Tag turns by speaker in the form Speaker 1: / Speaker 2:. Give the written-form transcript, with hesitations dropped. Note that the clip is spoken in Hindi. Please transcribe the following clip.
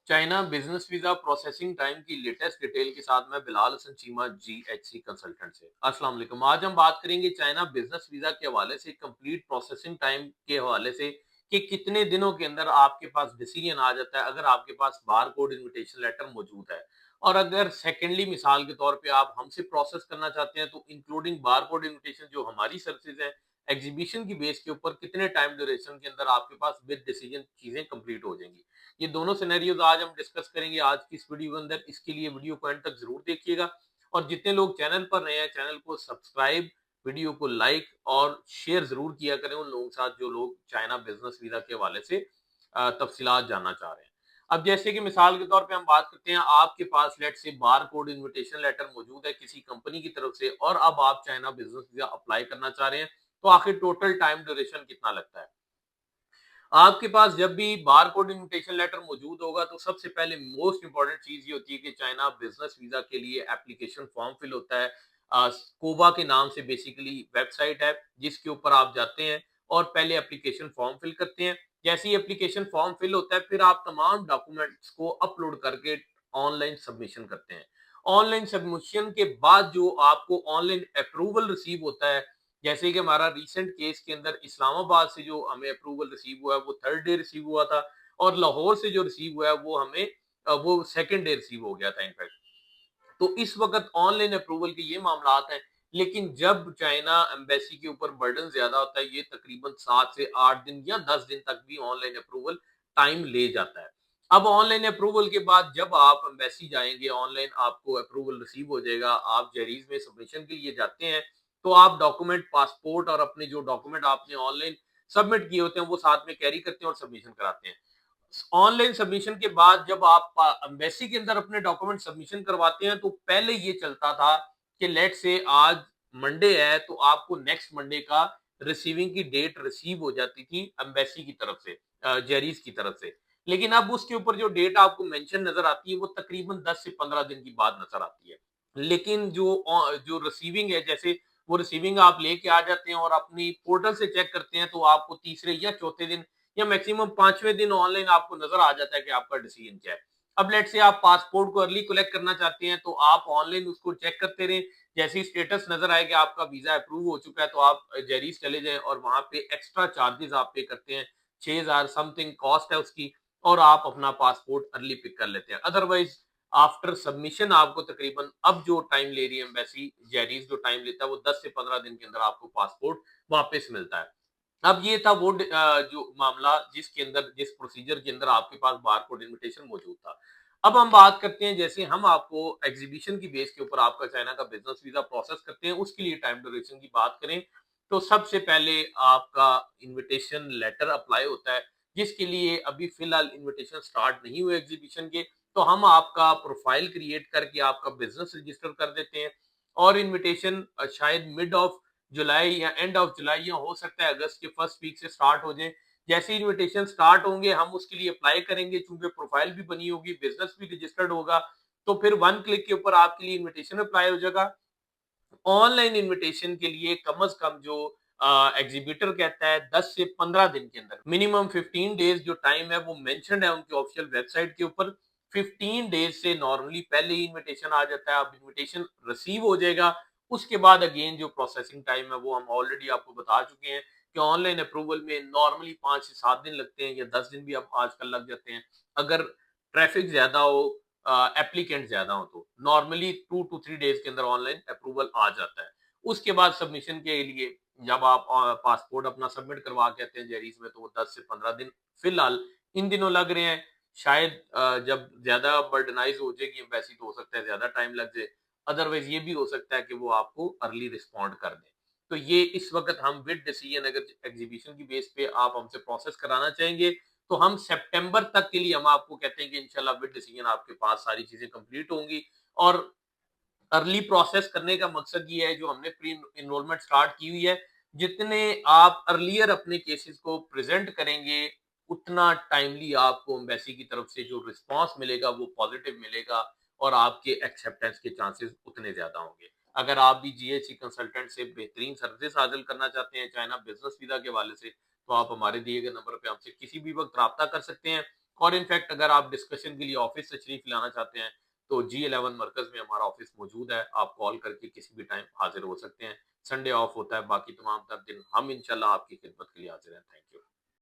Speaker 1: China business visa processing time की लेटेस्ट डिटेल के साथ मैं बिलाल हसन चीमा जीएचसी कंसल्टेंट से। अस्सलाम वालेकुम। आज हम बात करेंगे चाइना बिजनेस वीजा के हवाले से, कंप्लीट प्रोसेसिंग टाइम के हवाले से कि कितने दिनों के अंदर आपके पास डिसीजन आ जाता है अगर आपके पास बार कोड इन्विटेशन लेटर मौजूद है। और अगर सेकेंडली मिसाल के तौर पे आप हमसे प्रोसेस करना चाहते हैं तो इंक्लूडिंग बार कोड इन्विटेशन जो हमारी सर्विसेज है, एग्जीबिशन की बेस के ऊपर कितने टाइम ड्यूरेशन के अंदर आपके पास विद डिसीजन चीजें कंप्लीट हो जाएंगी। ये दोनों सिनेरियोज आज हम डिस्कस करेंगे आज की इस वीडियो के अंदर। इसके लिए वीडियो को एंड तक जरूर देखिएगा और जितने लोग चैनल पर नए हैं चैनल को सब्सक्राइब, वीडियो को लाइक और शेयर जरूर किया करें उन लोगों के साथ जो लोग चाइना बिजनेस वीजा के हवाले से तफसीलात जानना चाह रहे हैं। अब जैसे कि मिसाल के तौर पे हम बात करते हैं, आपके पास लेट से बार कोड इन्विटेशन लेटर मौजूद है किसी कंपनी की तरफ से और अब आप चाइना बिजनेस वीजा अप्लाई करना चाह रहे हैं, तो आखिर टोटल टाइम ड्यूरेशन कितना लगता है। आपके पास जब भी बार कोड इन्विटेशन लेटर मौजूद होगा तो सबसे पहले मोस्ट इंपॉर्टेंट चीज ये होती है कि चाइना बिजनेस वीजा के लिए एप्लीकेशन फॉर्म फिल होता है। कोबा के नाम से बेसिकली वेबसाइट है जिसके ऊपर आप जाते हैं और पहले एप्लीकेशन फॉर्म फिल करते हैं। जैसे ही एप्लीकेशन फॉर्म फिल होता है फिर आप तमाम डॉक्यूमेंट्स को अपलोड करके ऑनलाइन सबमिशन करते हैं। ऑनलाइन सबमिशन के बाद जो आपको ऑनलाइन अप्रूवल रिसीव होता है, जैसे कि हमारा रीसेंट केस के अंदर इस्लामाबाद से जो हमें अप्रूवल रिसीव हुआ है वो थर्ड डे रिसीव हुआ था और लाहौर से जो रिसीव हुआ है वो हमें वो सेकंड डे रिसीव हो गया था इनफैक्ट। तो इस वक्त ऑनलाइन अप्रूवल के ये मामलात हैं। लेकिन जब चाइना एम्बेसी के ऊपर बर्डन ज्यादा होता है, ये तकरीबन 7 से 8 दिन या 10 दिन तक भी ऑनलाइन अप्रूवल टाइम ले जाता है। अब ऑनलाइन अप्रूवल के बाद जब आप एम्बेसी जाएंगे, ऑनलाइन आपको अप्रूवल रिसीव हो जाएगा, आप जेरीज में सबमिशन के लिए जाते हैं तो आप डॉक्यूमेंट, पासपोर्ट और अपने जो डॉक्यूमेंट आपने ऑनलाइन सबमिट किए होते हैं वो साथ में कैरी करते हैं और सबमिशन कराते हैं। ऑनलाइन सबमिशन के बाद जब आप एम्बेसी के अंदर अपने डॉक्यूमेंट सबमिशन करवाते हैं तो पहले ये चलता था कि लेट से आज मंडे है तो आपको नेक्स्ट मंडे का रिसीविंग की डेट रिसीव हो जाती थी एम्बेसी की तरफ से, जेरीज की तरफ से। लेकिन अब उसके ऊपर जो डेट आपको मेंशन नजर आती है वो तकरीबन 10 से 15 दिन की बाद नजर आती है। लेकिन जो रिसीविंग है, जैसे वो रिसीविंग आप लेके आ जाते हैं और अपनी पोर्टल से चेक करते हैं तो आपको तीसरे या चौथे दिन या मैक्सिमम 5वें दिन ऑनलाइन आपको नजर आ जाता है कि आपका डिसीजन क्या है। अब लेट से आप पासपोर्ट को अर्ली कलेक्ट करना चाहते हैं तो आप ऑनलाइन उसको चेक करते रहें। जैसे ही स्टेटस नजर आए कि आपका वीजा अप्रूव हो चुका है तो आप जेरीज चले जाएं और वहां पे एक्स्ट्रा चार्जेस आप पे करते हैं, 6,000 समथिंग कॉस्ट है उसकी, और आप अपना पासपोर्ट अर्ली पिक कर लेते हैं। अदरवाइज आफ्टर सबमिशन आपको तकरीबन अब जो टाइम ले रही है एम्बेसी, जेरीज जो टाइम लेता है वो 10 से 15 दिन के अंदर आपको पासपोर्ट वापस मिलता है। अब ये था वो जो मामला जिसके अंदर, जिस प्रोसीजर के अंदर आपके पास बारकोड इनविटेशन मौजूद था। अब हम बात करते हैं, जैसे हम आपको एग्जीबिशन की बेस के ऊपर आपका चाइना का बिजनेस वीजा प्रोसेस करते हैं उसके लिए टाइम ड्यूरेशन की बात करें तो सबसे पहले आपका इनविटेशन लेटर अप्लाई होता है जिसके लिए अभी फिलहाल इनविटेशन स्टार्ट नहीं हुए एग्जीबिशन के। तो हम आपका प्रोफाइल क्रिएट करके आपका बिजनेस रजिस्टर कर देते हैं और इनविटेशन शायद मिड ऑफ जुलाई या एंड ऑफ जुलाई या हो सकता है अगस्त के फर्स्ट वीक से स्टार्ट हो जाए। जैसे इनविटेशन स्टार्ट होंगे हम उसके लिए अप्लाई करेंगे, चूंकि प्रोफाइल भी बनी होगी, बिजनेस भी रजिस्टर्ड होगा, तो फिर वन क्लिक के ऊपर आपके लिए इनविटेशन अप्लाई हो जाएगा। ऑनलाइन इनविटेशन के लिए कम अज कम जो एग्जीबिटर कहता है 10 से 15 दिन के अंदर, मिनिमम 15 डेज जो टाइम है वो मेंशन्ड है उनकी ऑफिशियल वेबसाइट के ऊपर। 15 डेज से नॉर्मली पहले ही इनविटेशन आ जाता है, अब इनविटेशन रिसीव हो जाएगा। उसके बाद अगेन जो प्रोसेसिंग टाइम है वो हम ऑलरेडी आपको बता चुके हैं कि ऑनलाइन अप्रूवल में नॉर्मली 5 से 7 दिन लगते हैं या 10 दिन भी अब आजकल लग जाते हैं अगर ट्रैफिक ज्यादा हो, एप्लीकेंट ज्यादा हो तो नॉर्मली 2 to 3 डेज के अंदर ऑनलाइन अप्रूवल आ जाता है। उसके बाद सबमिशन के लिए जब आप पासपोर्ट अपना सबमिट करवा के आते हैं जेरीज में तो वो 10 से 15 दिन फिलहाल इन दिनों लग रहे हैं। शायद जब ज्यादा बर्डनाइज हो जाएगी एम्बेसी तो हो सकता है ज्यादा टाइम लग जाए। अदरवाइज ये भी हो सकता है कि वो आपको अर्ली रिस्पॉन्ड कर दें। तो ये इस वक्त हम विद डिसीजन, अगर एग्जीबिशन की बेस पे आप हमसे प्रोसेस कराना चाहेंगे तो हम सितंबर तक के लिए हम आपको कहते हैं कि इंशाल्लाह विद डिसीजन आपके पास सारी चीजें कंप्लीट होंगी। और अर्ली प्रोसेस करने का मकसद ये है, जो हमने प्री इनरोलमेंट स्टार्ट की हुई है, जितने आप अर्लियर अपने केसेस को प्रेजेंट करेंगे उतना टाइमली आपको एम्बेसी की तरफ से जो रिस्पांस मिलेगा वो पॉजिटिव मिलेगा और आपके एक्सेप्टेंस के चांसेस उतने ज्यादा होंगे। अगर आप भी जीएचसी कंसल्टेंट से बेहतरीन सर्विस हासिल करना चाहते हैं चाइना बिजनेस वीजा के हवाले से तो आप हमारे दिए गए नंबर पे हमसे किसी भी वक्त रब्ता कर सकते हैं। और इनफैक्ट अगर आप डिस्कशन के लिए ऑफिस तशरीफ लाना चाहते हैं तो G11 मरकज में हमारा ऑफिस मौजूद है, आप कॉल करके किसी भी टाइम हाजिर हो सकते हैं। संडे ऑफ होता है, बाकी तमाम दिन हम इंशाल्लाह आपकी खिदमत के लिए हाजिर हैं। Thank you.